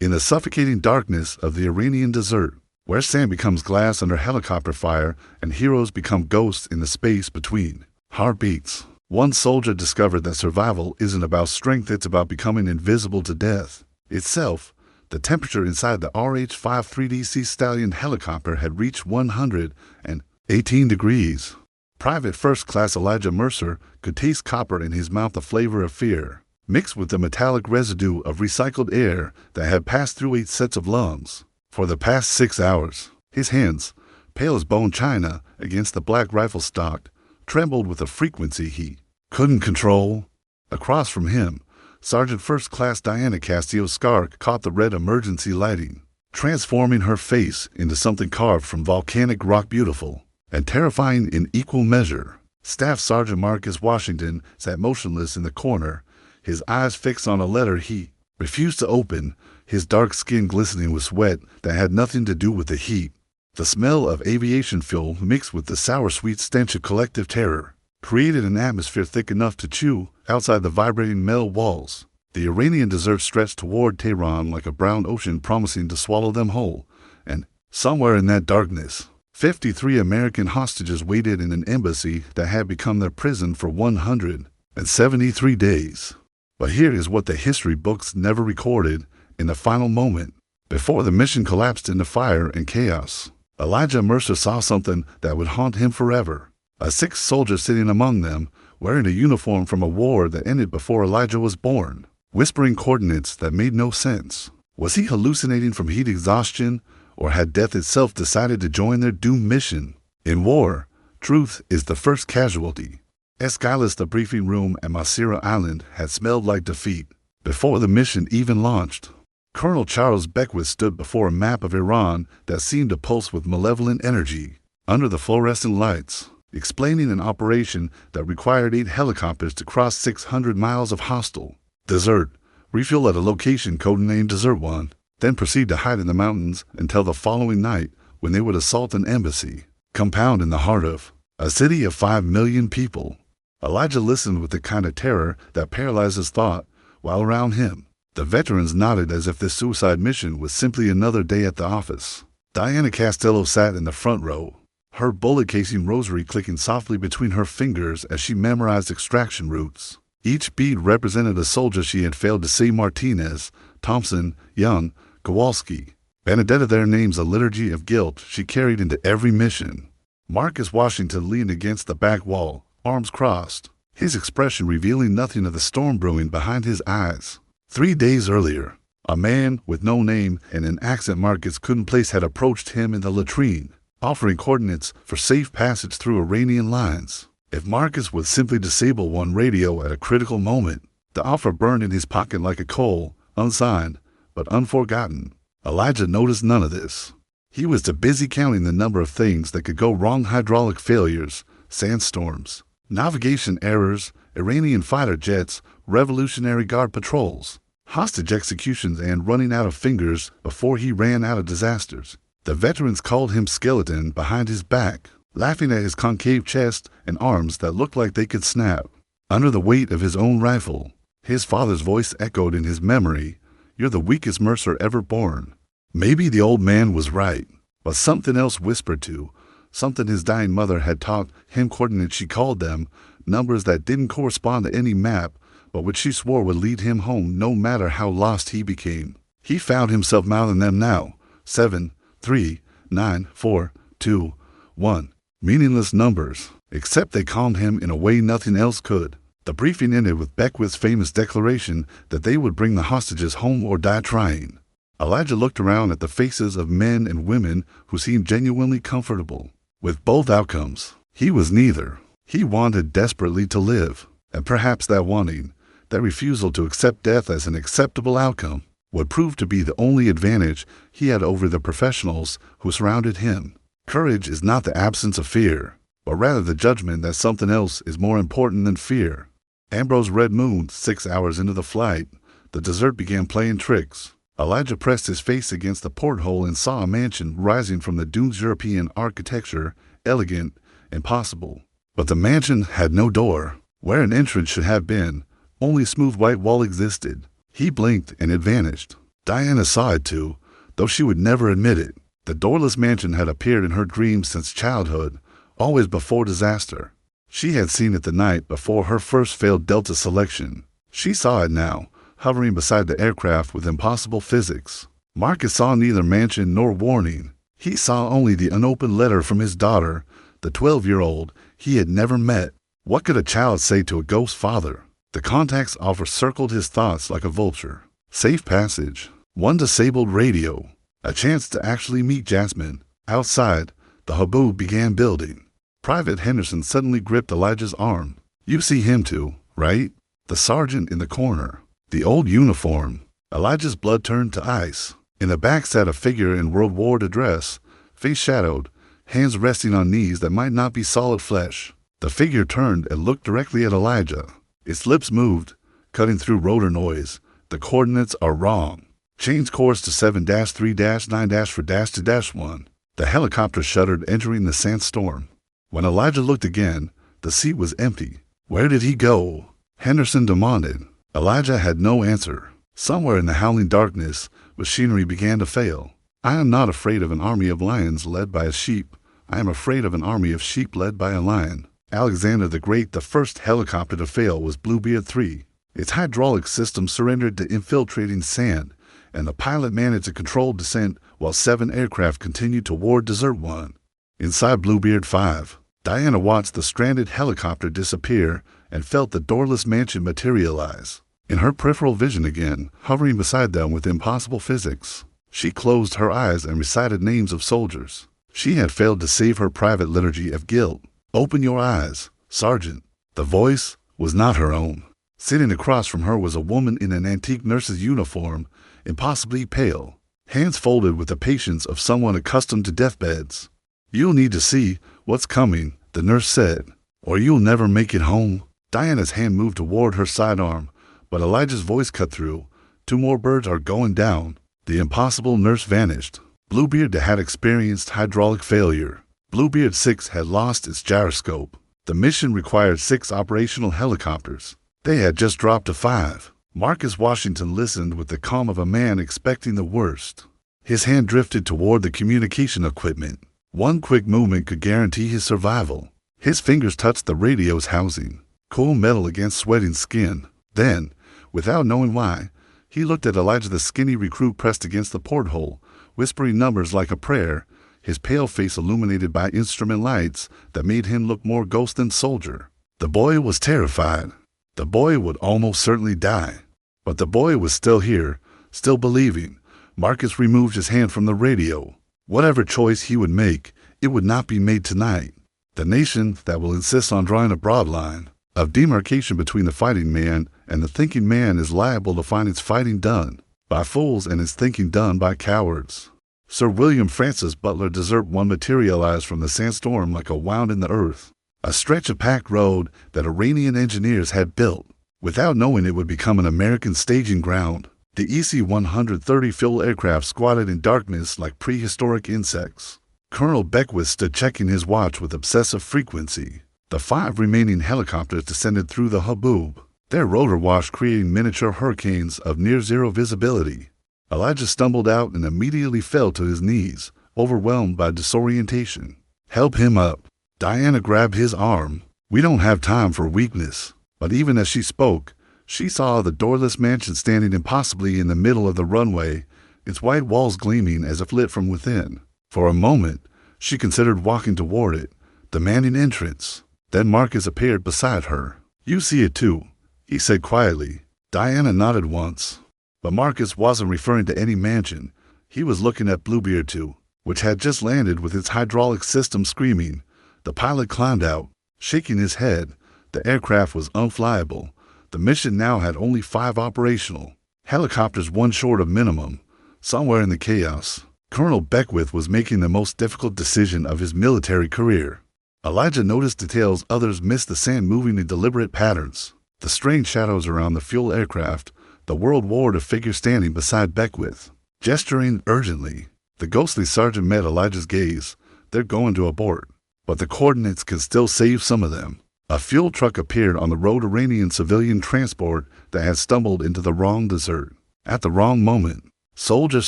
In the suffocating darkness of the Iranian desert, where sand becomes glass under helicopter fire and heroes become ghosts in the space between heartbeats, one soldier discovered that survival isn't about strength, it's about becoming invisible to death itself. The temperature inside the RH-5 3D Sea Stallion helicopter had reached 118 degrees. Private First Class Elijah Mercer could taste copper in his mouth, the flavor of fear, mixed with the metallic residue of recycled air that had passed through 8 sets of lungs. For the past 6 hours, his hands, pale as bone china against the black rifle stock, trembled with a frequency he couldn't control. Across from him, Sergeant First Class Diana Castillo-Scark caught the red emergency lighting, transforming her face into something carved from volcanic rock, beautiful and terrifying in equal measure. Staff Sergeant Marcus Washington sat motionless in the corner, his eyes fixed on a letter he refused to open, his dark skin glistening with sweat that had nothing to do with the heat. The smell of aviation fuel mixed with the sour-sweet stench of collective terror created an atmosphere thick enough to chew outside the vibrating metal walls. The Iranian desert stretched toward Tehran like a brown ocean promising to swallow them whole, and somewhere in that darkness, 53 American hostages waited in an embassy that had become their prison for 173 days. But here is what the history books never recorded. In the final moment, before the mission collapsed into fire and chaos, Elijah Mercer saw something that would haunt him forever. A sick soldier sitting among them, wearing a uniform from a war that ended before Elijah was born, whispering coordinates that made no sense. Was he hallucinating from heat exhaustion, or had death itself decided to join their doomed mission? In war, truth is the first casualty. Escalus, the briefing room at Masira Island, had smelled like defeat before the mission even launched. Colonel Charles Beckwith stood before a map of Iran that seemed to pulse with malevolent energy under the fluorescent lights, explaining an operation that required 8 helicopters to cross 600 miles of hostile desert, refuel at a location codenamed Desert 1, then proceed to hide in the mountains until the following night when they would assault an embassy compound in the heart of a city of 5 million people. Elijah listened with the kind of terror that paralyzes thought, while around him, the veterans nodded as if this suicide mission was simply another day at the office. Diana Castillo sat in the front row, her bullet-casing rosary clicking softly between her fingers as she memorized extraction routes. Each bead represented a soldier she had failed to say: Martinez, Thompson, Young, Kowalski, Benedetta, their names a liturgy of guilt she carried into every mission. Marcus Washington leaned against the back wall, arms crossed, his expression revealing nothing of the storm brewing behind his eyes. 3 days earlier, a man with no name and an accent Marcus couldn't place had approached him in the latrine, offering coordinates for safe passage through Iranian lines. If Marcus would simply disable one radio at a critical moment, the offer burned in his pocket like a coal, unsigned but unforgotten. Elijah noticed none of this. He was too busy counting the number of things that could go wrong: hydraulic failures, sandstorms, navigation errors, Iranian fighter jets, Revolutionary Guard patrols, hostage executions, and running out of fingers before he ran out of disasters. The veterans called him Skeleton behind his back, laughing at his concave chest and arms that looked like they could snap under the weight of his own rifle. His father's voice echoed in his memory: "You're the weakest Mercer ever born." Maybe the old man was right, but something else whispered too, something his dying mother had taught him: coordinates, she called them, numbers that didn't correspond to any map, but which she swore would lead him home no matter how lost he became. He found himself mouthing them now: 7, 3, 9, 4, 2, 1. Meaningless numbers, except they calmed him in a way nothing else could. The briefing ended with Beckwith's famous declaration that they would bring the hostages home or die trying. Elijah looked around at the faces of men and women who seemed genuinely comfortable with both outcomes. He was neither. He wanted desperately to live, and perhaps that wanting, that refusal to accept death as an acceptable outcome, would prove to be the only advantage he had over the professionals who surrounded him. Courage is not the absence of fear, but rather the judgment that something else is more important than fear. Ambrose Red Moon, 6 hours into the flight, the desert began playing tricks. Elijah pressed his face against the porthole and saw a mansion rising from the dunes. European architecture, elegant, impossible. But the mansion had no door. Where an entrance should have been, only a smooth white wall existed. He blinked and it vanished. Diana saw it too, though she would never admit it. The doorless mansion had appeared in her dreams since childhood, always before disaster. She had seen it the night before her first failed Delta selection. She saw it now, hovering beside the aircraft with impossible physics. Marcus saw neither mansion nor warning. He saw only the unopened letter from his daughter, the 12-year-old he had never met. What could a child say to a ghost father? The contact's offer circled his thoughts like a vulture. Safe passage, one disabled radio, a chance to actually meet Jasmine. Outside, the hubbub began building. Private Henderson suddenly gripped Elijah's arm. You see him too, right? The sergeant in the corner. The old uniform. Elijah's blood turned to ice. In the back sat a figure in World War II dress, face shadowed, hands resting on knees that might not be solid flesh. The figure turned and looked directly at Elijah. Its lips moved, cutting through rotor noise. The coordinates are wrong. Change course to 7-3-9- for -2-1. The helicopter shuddered, entering the sandstorm. When Elijah looked again, the seat was empty. Where did he go? Henderson demanded. Elijah had no answer. Somewhere in the howling darkness, machinery began to fail. I am not afraid of an army of lions led by a sheep. I am afraid of an army of sheep led by a lion. Alexander the Great, the first helicopter to fail, was Bluebeard 3. Its hydraulic system surrendered to infiltrating sand, and the pilot managed a controlled descent while 7 aircraft continued toward Desert 1. Inside Bluebeard 5, Diana watched the stranded helicopter disappear and felt the doorless mansion materialize. In her peripheral vision again, hovering beside them with impossible physics, she closed her eyes and recited names of soldiers. She had failed to save her private liturgy of guilt. Open your eyes, Sergeant. The voice was not her own. Sitting across from her was a woman in an antique nurse's uniform, impossibly pale, hands folded with the patience of someone accustomed to deathbeds. You'll need to see what's coming, the nurse said, or you'll never make it home. Diana's hand moved toward her sidearm, but Elijah's voice cut through. 2 more birds are going down. The impossible nurse vanished. Bluebeard had experienced hydraulic failure. Bluebeard 6 had lost its gyroscope. The mission required 6 operational helicopters. They had just dropped to 5. Marcus Washington listened with the calm of a man expecting the worst. His hand drifted toward the communication equipment. One quick movement could guarantee his survival. His fingers touched the radio's housing, cool metal against sweating skin. Then, without knowing why, he looked at Elijah, the skinny recruit pressed against the porthole, whispering numbers like a prayer, his pale face illuminated by instrument lights that made him look more ghost than soldier. The boy was terrified. The boy would almost certainly die. But the boy was still here, still believing. Marcus removed his hand from the radio. Whatever choice he would make, it would not be made tonight. The nation that will insist on drawing a broad line of demarcation between the fighting man and the thinking man is liable to find its fighting done by fools and its thinking done by cowards. Sir William Francis Butler Desert 1 materialized from the sandstorm like a wound in the earth, a stretch of packed road that Iranian engineers had built. Without knowing it would become an American staging ground, the EC-130 fuel aircraft squatted in darkness like prehistoric insects. Colonel Beckwith stood checking his watch with obsessive frequency. The 5 remaining helicopters descended through the hubbub, their rotor wash creating miniature hurricanes of near-zero visibility. Elijah stumbled out and immediately fell to his knees, overwhelmed by disorientation. Help him up. Diana grabbed his arm. We don't have time for weakness. But even as she spoke, she saw the doorless mansion standing impossibly in the middle of the runway, its white walls gleaming as if lit from within. For a moment, she considered walking toward it, demanding entrance. Then Marcus appeared beside her. You see it too, he said quietly. Diana nodded once. But Marcus wasn't referring to any mansion. He was looking at Bluebeard 2, which had just landed with its hydraulic system screaming. The pilot climbed out, shaking his head. The aircraft was unflyable. The mission now had only 5 operational helicopters, 1 short of minimum. Somewhere in the chaos, Colonel Beckwith was making the most difficult decision of his military career. Elijah noticed details others missed: the sand moving in deliberate patterns, the strange shadows around the fuel aircraft, the World War II figure standing beside Beckwith, gesturing urgently. The ghostly sergeant met Elijah's gaze. They're going to abort, but the coordinates can still save some of them. A fuel truck appeared on the road, Iranian civilian transport that had stumbled into the wrong desert. At the wrong moment, Soldiers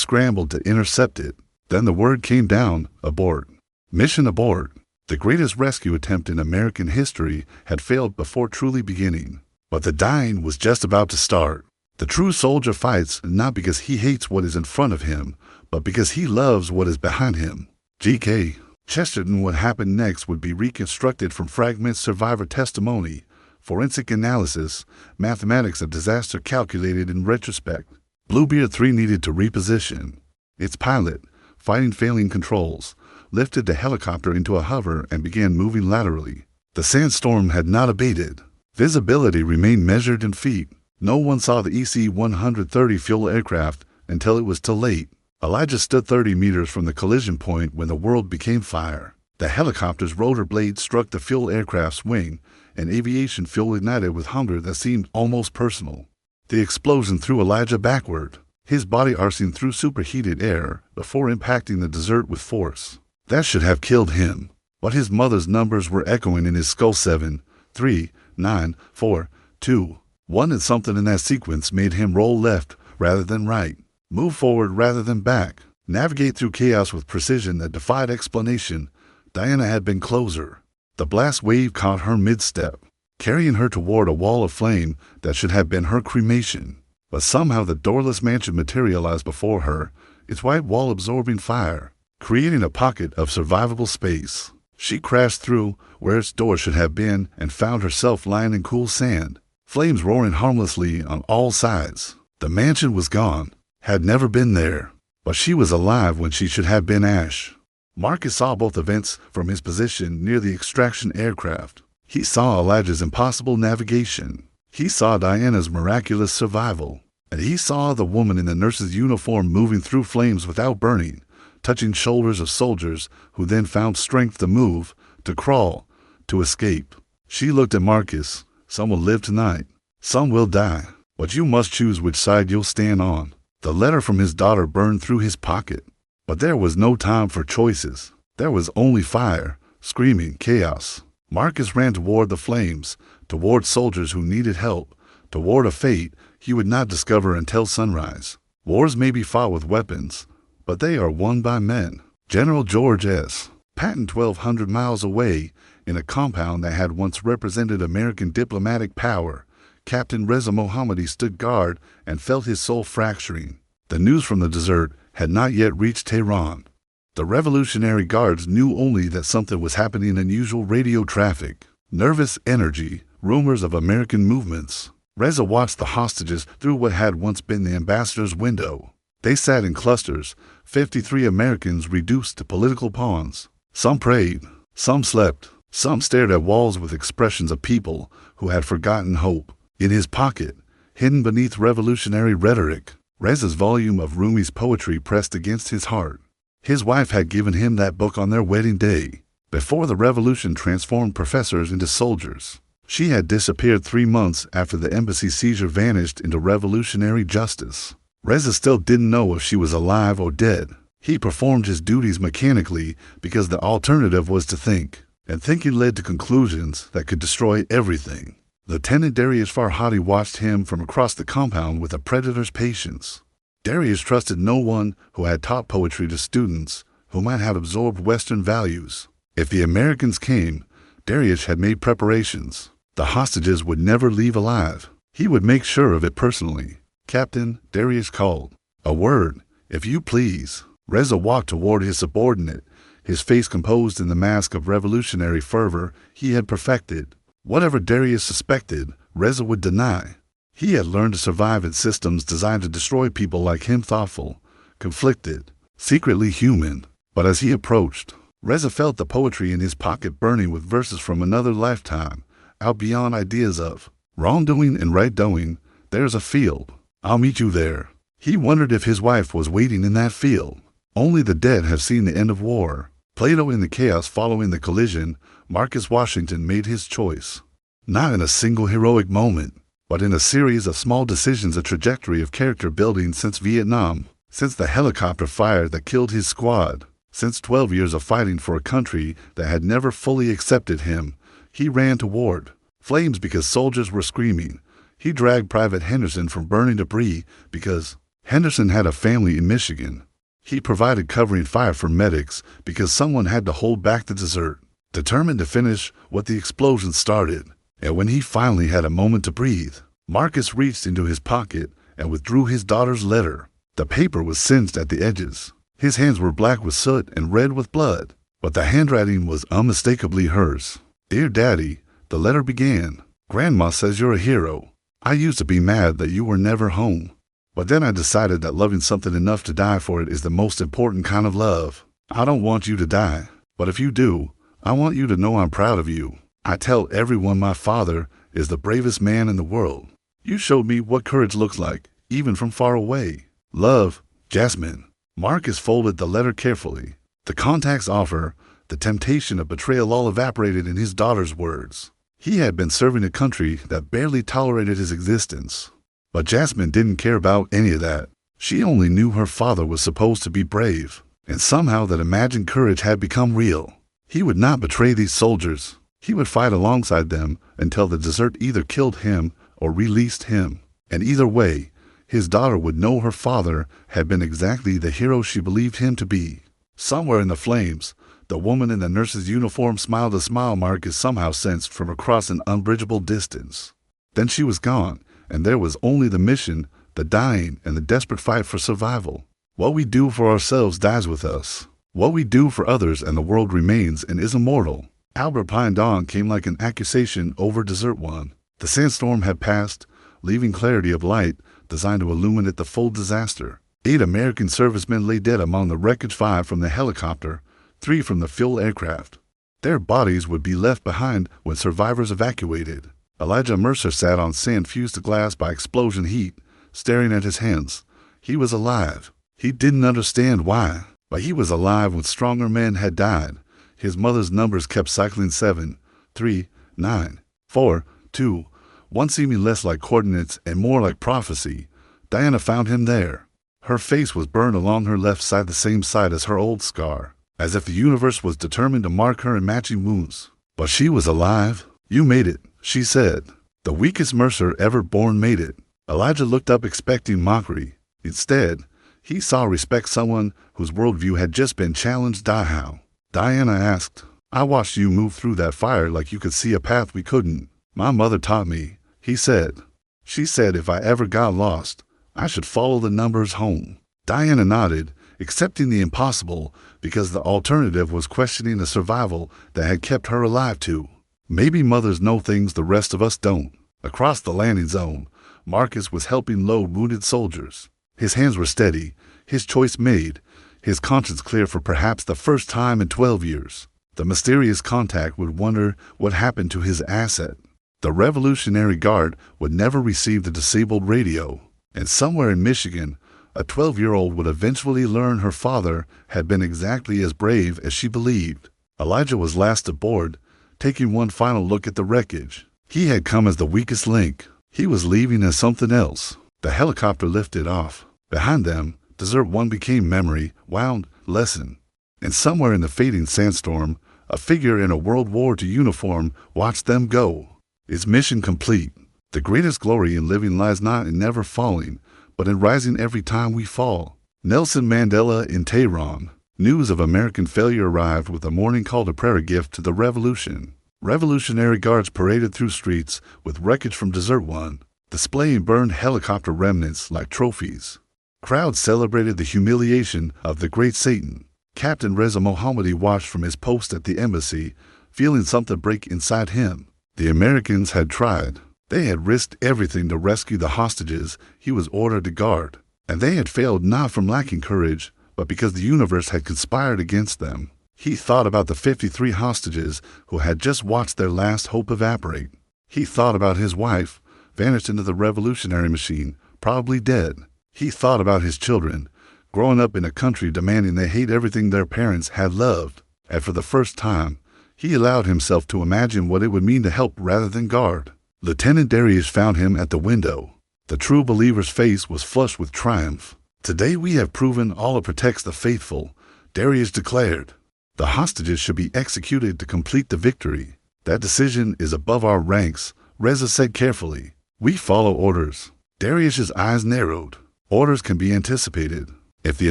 scrambled to intercept it. Then the word came down, abort. Mission abort. The greatest rescue attempt in American history had failed before truly beginning. But the dying was just about to start. The true soldier fights not because he hates what is in front of him, but because he loves what is behind him. G.K. Chesterton. What happened next would be reconstructed from fragments, survivor testimony, forensic analysis, mathematics of disaster calculated in retrospect. Bluebeard 3 needed to reposition. Its pilot, fighting failing controls, lifted the helicopter into a hover and began moving laterally. The sandstorm had not abated. Visibility remained measured in feet. No one saw the EC-130 fuel aircraft until it was too late. Elijah stood 30 meters from the collision point when the world became fire. The helicopter's rotor blade struck the fuel aircraft's wing, and aviation fuel ignited with hunger that seemed almost personal. The explosion threw Elijah backward, his body arcing through superheated air before impacting the desert with force. That should have killed him, but his mother's numbers were echoing in his skull. 7, 3, 9, 4, 2, 1, and something in that sequence made him roll left rather than right, move forward rather than back, navigate through chaos with precision that defied explanation. Diana had been closer. The blast wave caught her mid-step, carrying her toward a wall of flame that should have been her cremation. But somehow the doorless mansion materialized before her, its white wall absorbing fire, creating a pocket of survivable space. She crashed through where its door should have been and found herself lying in cool sand, flames roaring harmlessly on all sides. The mansion was gone, had never been there, but she was alive when she should have been ash. Marcus saw both events from his position near the extraction aircraft. He saw Elijah's impossible navigation. He saw Diana's miraculous survival. And he saw the woman in the nurse's uniform moving through flames without burning, touching shoulders of soldiers who then found strength to move, to crawl, to escape. She looked at Marcus. Some will live tonight. Some will die. But you must choose which side you'll stand on. The letter from his daughter burned through his pocket. But there was no time for choices. There was only fire, screaming, chaos. Marcus ran toward the flames, toward soldiers who needed help, toward a fate he would not discover until sunrise. Wars may be fought with weapons, but they are won by men. General George S. Patton, 1,200 miles away, in a compound that had once represented American diplomatic power, Captain Reza Mohammadi stood guard and felt his soul fracturing. The news from the desert had not yet reached Tehran. The Revolutionary Guards knew only that something was happening in unusual radio traffic, nervous energy, rumors of American movements. Reza watched the hostages through what had once been the ambassador's window. They sat in clusters, 53 Americans reduced to political pawns. Some prayed, some slept, some stared at walls with expressions of people who had forgotten hope. In his pocket, hidden beneath revolutionary rhetoric, Reza's volume of Rumi's poetry pressed against his heart. His wife had given him that book on their wedding day, before the revolution transformed professors into soldiers. She had disappeared 3 months after the embassy seizure vanished into revolutionary justice. Reza still didn't know if she was alive or dead. He performed his duties mechanically because the alternative was to think, and thinking led to conclusions that could destroy everything. Lieutenant Darius Farhadi watched him from across the compound with a predator's patience. Darius trusted no one who had taught poetry to students who might have absorbed Western values. If the Americans came, Darius had made preparations. The hostages would never leave alive. He would make sure of it personally. Captain, Darius called. A word, if you please. Reza walked toward his subordinate, his face composed in the mask of revolutionary fervor he had perfected. Whatever Darius suspected, Reza would deny. He had learned to survive in systems designed to destroy people like him, thoughtful, conflicted, secretly human. But as he approached, Reza felt the poetry in his pocket burning with verses from another lifetime, out beyond ideas of wrongdoing and right doing. There's a field. I'll meet you there. He wondered if his wife was waiting in that field. Only the dead have seen the end of war. Plato, in the chaos following the collision, Marcus Washington made his choice. Not in a single heroic moment, but in a series of small decisions, a trajectory of character building since Vietnam, since the helicopter fire that killed his squad, since 12 years of fighting for a country that had never fully accepted him. He ran toward flames because soldiers were screaming. He dragged Private Henderson from burning debris because Henderson had a family in Michigan. He provided covering fire for medics because someone had to hold back the dessert, determined to finish what the explosion started. And when he finally had a moment to breathe, Marcus reached into his pocket and withdrew his daughter's letter. The paper was singed at the edges. His hands were black with soot and red with blood, but the handwriting was unmistakably hers. "Dear Daddy," the letter began, "Grandma says you're a hero. I used to be mad that you were never home. But then I decided that loving something enough to die for it is the most important kind of love. I don't want you to die, but if you do, I want you to know I'm proud of you. I tell everyone my father is the bravest man in the world. You showed me what courage looks like, even from far away. Love, Jasmine." Marcus folded the letter carefully. The contact's offer, the temptation of betrayal all evaporated in his daughter's words. He had been serving a country that barely tolerated his existence. But Jasmine didn't care about any of that. She only knew her father was supposed to be brave, and somehow that imagined courage had become real. He would not betray these soldiers. He would fight alongside them until the desert either killed him or released him. And either way, his daughter would know her father had been exactly the hero she believed him to be. Somewhere in the flames, the woman in the nurse's uniform smiled a smile Marcus somehow sensed from across an unbridgeable distance. Then she was gone, and there was only the mission, the dying, and the desperate fight for survival. What we do for ourselves dies with us. What we do for others and the world remains and is immortal. Albert Pine Dawn came like an accusation over Desert One. The sandstorm had passed, leaving clarity of light designed to illuminate the full disaster. 8 American servicemen lay dead among the wreckage, 5 from the helicopter, 3 from the fuel aircraft. Their bodies would be left behind when survivors evacuated. Elijah Mercer sat on sand fused to glass by explosion heat, staring at his hands. He was alive. He didn't understand why, but he was alive when stronger men had died. His mother's numbers kept cycling: 7, 3, 9, 4, 2, 1 seeming less like coordinates and more like prophecy. Diana found him there. Her face was burned along her left side, the same side as her old scar, as if the universe was determined to mark her in matching wounds. But she was alive. "You made it," she said. "The weakest Mercer ever born made it." Elijah looked up expecting mockery. Instead, he saw respect, someone whose worldview had just been challenged. "How?" Diana asked. "I watched you move through that fire like you could see a path we couldn't. My mother taught me," he said. "She said if I ever got lost, I should follow the numbers home." Diana nodded, accepting the impossible because the alternative was questioning the survival that had kept her alive too. Maybe mothers know things the rest of us don't. Across the landing zone, Marcus was helping load wounded soldiers. His hands were steady, his choice made, his conscience clear for perhaps the first time in 12 years. The mysterious contact would wonder what happened to his asset. The Revolutionary Guard would never receive the disabled radio. And somewhere in Michigan, a 12-year-old would eventually learn her father had been exactly as brave as she believed. Elijah was last aboard, taking one final look at the wreckage. He had come as the weakest link. He was leaving as something else. The helicopter lifted off. Behind them, Desert One became memory, wound, lesson. And somewhere in the fading sandstorm, a figure in a World War II uniform watched them go. Its mission complete. The greatest glory in living lies not in never falling, but in rising every time we fall. Nelson Mandela in Tehran. News of American failure arrived with a morning call to prayer, a gift to the revolution. Revolutionary Guards paraded through streets with wreckage from Desert One, displaying burned helicopter remnants like trophies. Crowds celebrated the humiliation of the great Satan. Captain Reza Mohammadi watched from his post at the embassy, feeling something break inside him. The Americans had tried. They had risked everything to rescue the hostages he was ordered to guard, and they had failed not from lacking courage, but because the universe had conspired against them. He thought about the 53 hostages who had just watched their last hope evaporate. He thought about his wife, vanished into the revolutionary machine, probably dead. He thought about his children, growing up in a country demanding they hate everything their parents had loved. And for the first time, he allowed himself to imagine what it would mean to help rather than guard. Lieutenant Darius found him at the window. The true believer's face was flushed with triumph. "Today we have proven Allah protects the faithful," Darius declared. "The hostages should be executed to complete the victory. That decision is above our ranks," Reza said carefully. "We follow orders." Darius's eyes narrowed. Orders can be anticipated. If the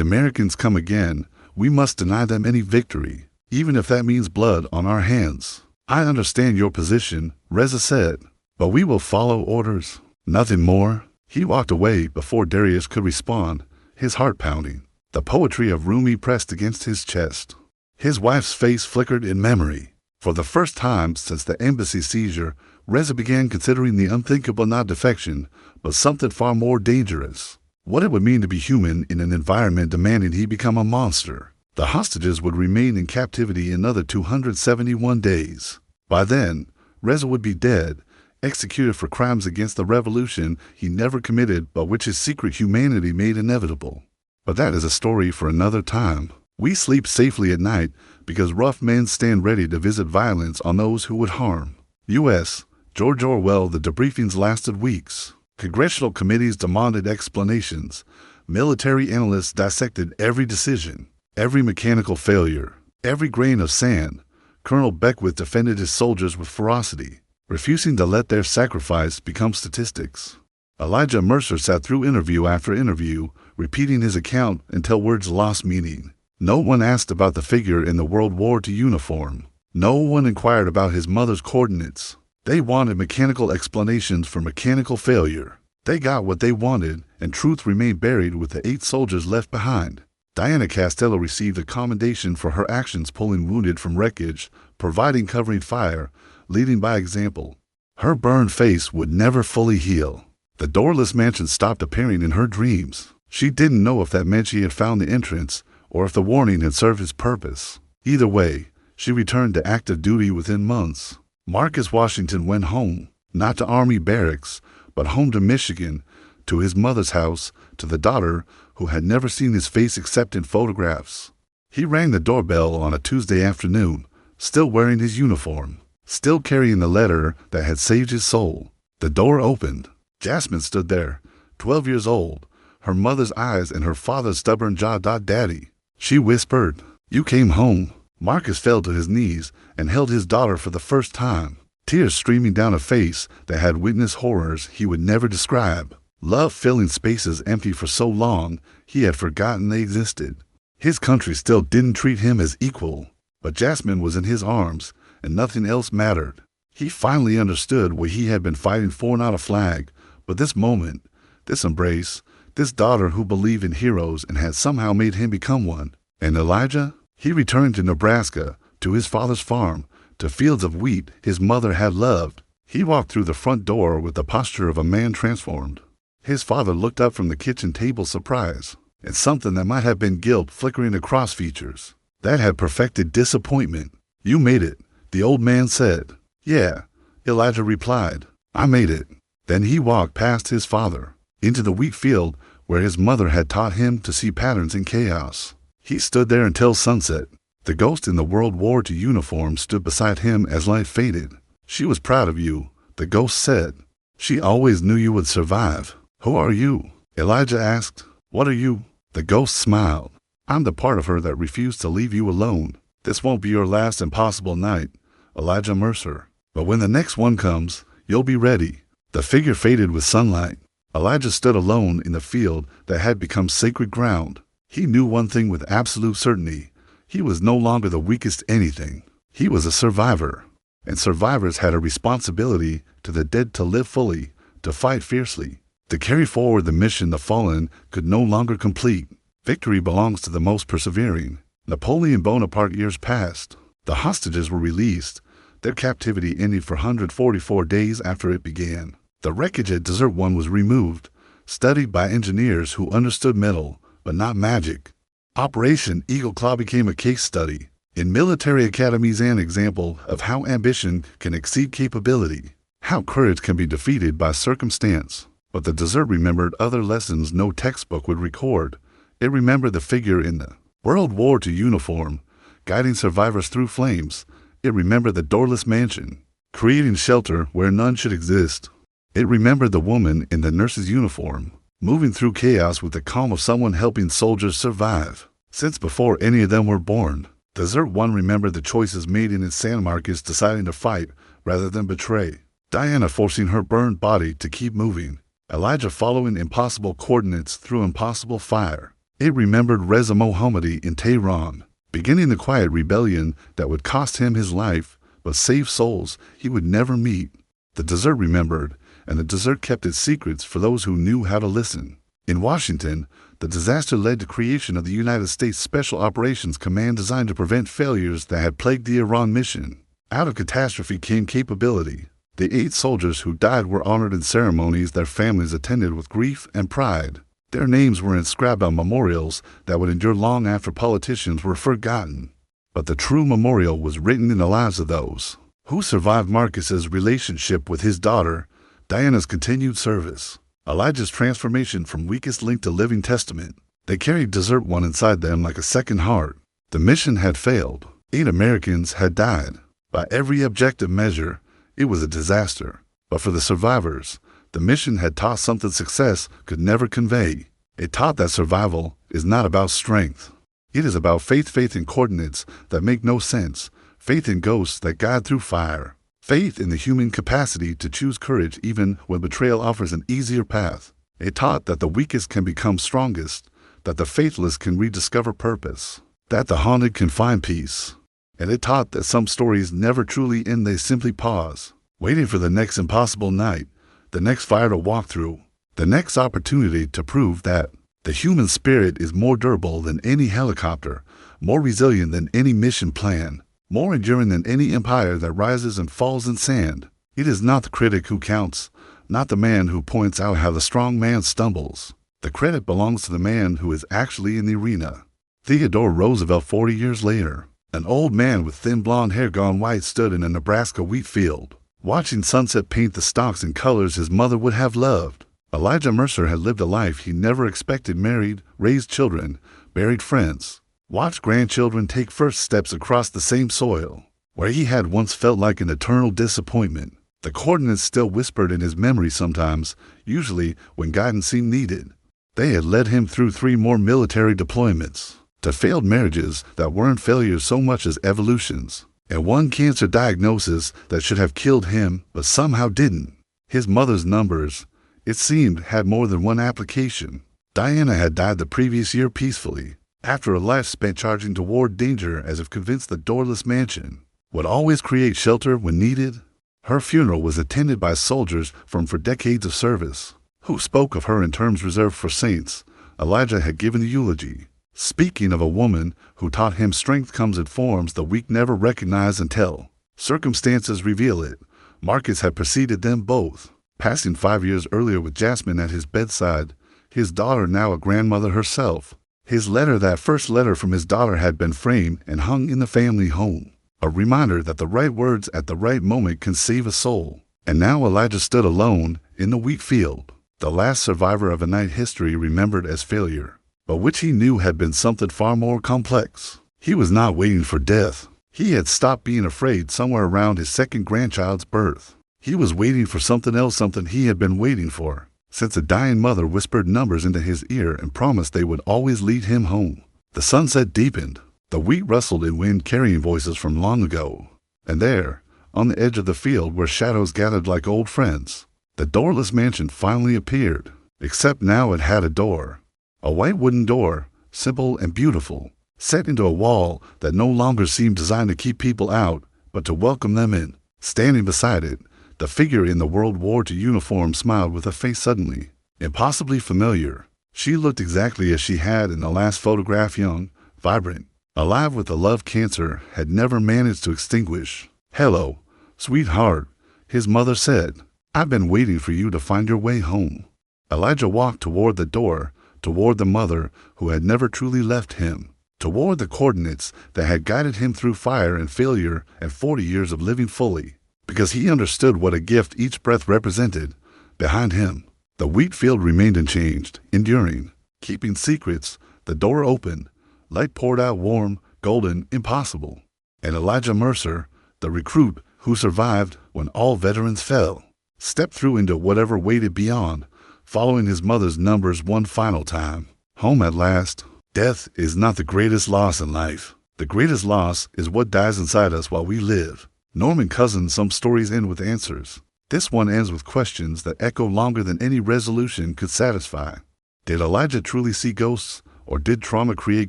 Americans come again, we must deny them any victory, even if that means blood on our hands. I understand your position, Reza said, but we will follow orders. Nothing more. He walked away before Darius could respond, his heart pounding. The poetry of Rumi pressed against his chest. His wife's face flickered in memory. For the first time since the embassy seizure, Reza began considering the unthinkable not defection, but something far more dangerous. What it would mean to be human in an environment demanding he become a monster. The hostages would remain in captivity another 271 days. By then, Reza would be dead, executed for crimes against the revolution he never committed but which his secret humanity made inevitable. But that is a story for another time. We sleep safely at night because rough men stand ready to visit violence on those who would harm. U.S. George Orwell. The debriefings lasted weeks. Congressional committees demanded explanations. Military analysts dissected every decision, every mechanical failure, every grain of sand. Colonel Beckwith defended his soldiers with ferocity, refusing to let their sacrifice become statistics. Elijah Mercer sat through interview after interview, repeating his account until words lost meaning. No one asked about the figure in the World War II uniform. No one inquired about his mother's coordinates. They wanted mechanical explanations for mechanical failure. They got what they wanted, and truth remained buried with the 8 soldiers left behind. Diana Castello received a commendation for her actions pulling wounded from wreckage, providing covering fire, leading by example. Her burned face would never fully heal. The doorless mansion stopped appearing in her dreams. She didn't know if that meant she had found the entrance, or if the warning had served its purpose. Either way, she returned to active duty within months. Marcus Washington went home, not to Army barracks, but home to Michigan, to his mother's house, to the daughter who had never seen his face except in photographs. He rang the doorbell on a Tuesday afternoon, still wearing his uniform, still carrying the letter that had saved his soul. The door opened. Jasmine stood there, 12 years old, her mother's eyes and her father's stubborn jaw. "Daddy," she whispered, "you came home." Marcus fell to his knees and held his daughter for the first time, tears streaming down a face that had witnessed horrors he would never describe. Love filling spaces empty for so long he had forgotten they existed. His country still didn't treat him as equal, but Jasmine was in his arms, and nothing else mattered. He finally understood what he had been fighting for, not a flag, but this moment, this embrace, this daughter who believed in heroes and had somehow made him become one. And Elijah? He returned to Nebraska, to his father's farm, to fields of wheat his mother had loved. He walked through the front door with the posture of a man transformed. His father looked up from the kitchen table, surprised, and something that might have been guilt flickering across features. That had perfected disappointment. "You made it," the old man said. "Yeah," Elijah replied. "I made it." Then he walked past his father, into the wheat field where his mother had taught him to see patterns in chaos. He stood there until sunset. The ghost in the World War II uniform stood beside him as light faded. "She was proud of you," the ghost said. "She always knew you would survive." "Who are you?" Elijah asked. "What are you?" The ghost smiled. "I'm the part of her that refused to leave you alone. This won't be your last impossible night, Elijah Mercer. But when the next one comes, you'll be ready." The figure faded with sunlight. Elijah stood alone in the field that had become sacred ground. He knew one thing with absolute certainty. He was no longer the weakest anything. He was a survivor. And survivors had a responsibility to the dead to live fully, to fight fiercely, to carry forward the mission the fallen could no longer complete. Victory belongs to the most persevering. Napoleon Bonaparte years passed. The hostages were released, their captivity ending for 144 days after it began. The wreckage at Desert One was removed, studied by engineers who understood metal, but not magic. Operation Eagle Claw became a case study. In military academies, an example of how ambition can exceed capability, how courage can be defeated by circumstance. But the desert remembered other lessons no textbook would record. It remembered the figure in the World War II uniform, guiding survivors through flames. It remembered the doorless mansion, creating shelter where none should exist. It remembered the woman in the nurse's uniform, moving through chaos with the calm of someone helping soldiers survive. Since before any of them were born, Desert One remembered the choices made in its San Marcos, deciding to fight rather than betray. Diana forcing her burned body to keep moving. Elijah following impossible coordinates through impossible fire. It remembered Reza Mohammadi in Tehran, beginning the quiet rebellion that would cost him his life, but save souls he would never meet. The desert remembered, and the desert kept its secrets for those who knew how to listen. In Washington, the disaster led to creation of the United States Special Operations Command designed to prevent failures that had plagued the Iran mission. Out of catastrophe came capability. The 8 soldiers who died were honored in ceremonies their families attended with grief and pride. Their names were inscribed on memorials that would endure long after politicians were forgotten. But the true memorial was written in the lives of those who survived Marcus's relationship with his daughter, Diana's continued service, Elijah's transformation from weakest link to living testament. They carried Desert One inside them like a second heart. The mission had failed. 8 Americans had died. By every objective measure, it was a disaster. But for the survivors, the mission had taught something success could never convey. It taught that survival is not about strength. It is about faith in coordinates that make no sense, faith in ghosts that guide through fire, faith in the human capacity to choose courage even when betrayal offers an easier path. It taught that the weakest can become strongest, that the faithless can rediscover purpose, that the haunted can find peace. And it taught that some stories never truly end, they simply pause, waiting for the next impossible night, the next fire to walk through, the next opportunity to prove that the human spirit is more durable than any helicopter, more resilient than any mission plan, more enduring than any empire that rises and falls in sand. It is not the critic who counts, not the man who points out how the strong man stumbles. The credit belongs to the man who is actually in the arena. Theodore Roosevelt 40 years later. An old man with thin blonde hair gone white stood in a Nebraska wheat field, watching sunset paint the stalks in colors his mother would have loved. Elijah Mercer had lived a life he never expected, married, raised children, buried friends, watched grandchildren take first steps across the same soil, where he had once felt like an eternal disappointment. The coordinates still whispered in his memory sometimes, usually when guidance seemed needed. They had led him through 3 more military deployments, to failed marriages that weren't failures so much as evolutions, and one cancer diagnosis that should have killed him but somehow didn't. His mother's numbers, it seemed, had more than one application. Diana had died the previous year peacefully, after a life spent charging toward danger as if convinced the doorless mansion would always create shelter when needed. Her funeral was attended by soldiers from for decades of service, who spoke of her in terms reserved for saints. Elijah had given the eulogy, speaking of a woman who taught him strength comes in forms the weak never recognize until circumstances reveal it. Marcus had preceded them both, passing 5 years earlier with Jasmine at his bedside, his daughter now a grandmother herself. His letter, that first letter from his daughter, had been framed and hung in the family home, a reminder that the right words at the right moment can save a soul. And now Elijah stood alone in the wheat field, the last survivor of a night history remembered as failure, but which he knew had been something far more complex. He was not waiting for death. He had stopped being afraid somewhere around his second grandchild's birth. He was waiting for something else, something he had been waiting for, since a dying mother whispered numbers into his ear and promised they would always lead him home. The sunset deepened. The wheat rustled in wind, carrying voices from long ago. And there, on the edge of the field where shadows gathered like old friends, the doorless mansion finally appeared, except now it had a door. A white wooden door, simple and beautiful, set into a wall that no longer seemed designed to keep people out, but to welcome them in. Standing beside it, the figure in the World War II uniform smiled with a face suddenly impossibly familiar. She looked exactly as she had in the last photograph, young, vibrant, alive with a love cancer had never managed to extinguish. "Hello, sweetheart," his mother said. "I've been waiting for you to find your way home." Elijah walked toward the door, toward the mother who had never truly left him, toward the coordinates that had guided him through fire and failure and 40 years of living fully, because he understood what a gift each breath represented. Behind him, the wheat field remained unchanged, enduring, keeping secrets. The door opened, light poured out, warm, golden, impossible. And Elijah Mercer, the recruit who survived when all veterans fell, stepped through into whatever waited beyond, following his mother's numbers one final time. Home at last. Death is not the greatest loss in life. The greatest loss is what dies inside us while we live. Norman Cousins, some stories end with answers. This one ends with questions that echo longer than any resolution could satisfy. Did Elijah truly see ghosts, or did trauma create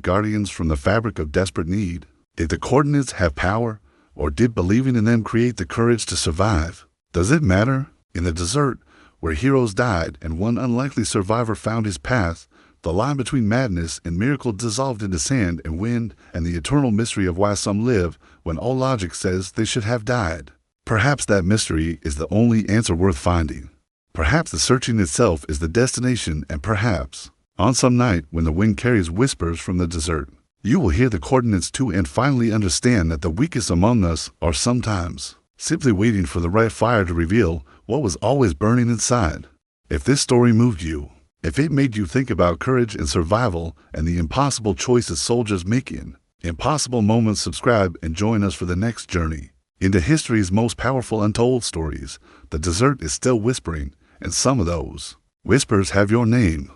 guardians from the fabric of desperate need? Did the coordinates have power, or did believing in them create the courage to survive? Does it matter? In the desert, where heroes died and one unlikely survivor found his path, the line between madness and miracle dissolved into sand and wind and the eternal mystery of why some live when all logic says they should have died. Perhaps that mystery is the only answer worth finding. Perhaps the searching itself is the destination, and perhaps, on some night when the wind carries whispers from the desert, you will hear the coordinates too and finally understand that the weakest among us are sometimes simply waiting for the right fire to reveal what was always burning inside. If this story moved you, if it made you think about courage and survival and the impossible choices soldiers make in impossible moments, subscribe and join us for the next journey into history's most powerful untold stories. The desert is still whispering, and some of those whispers have your name.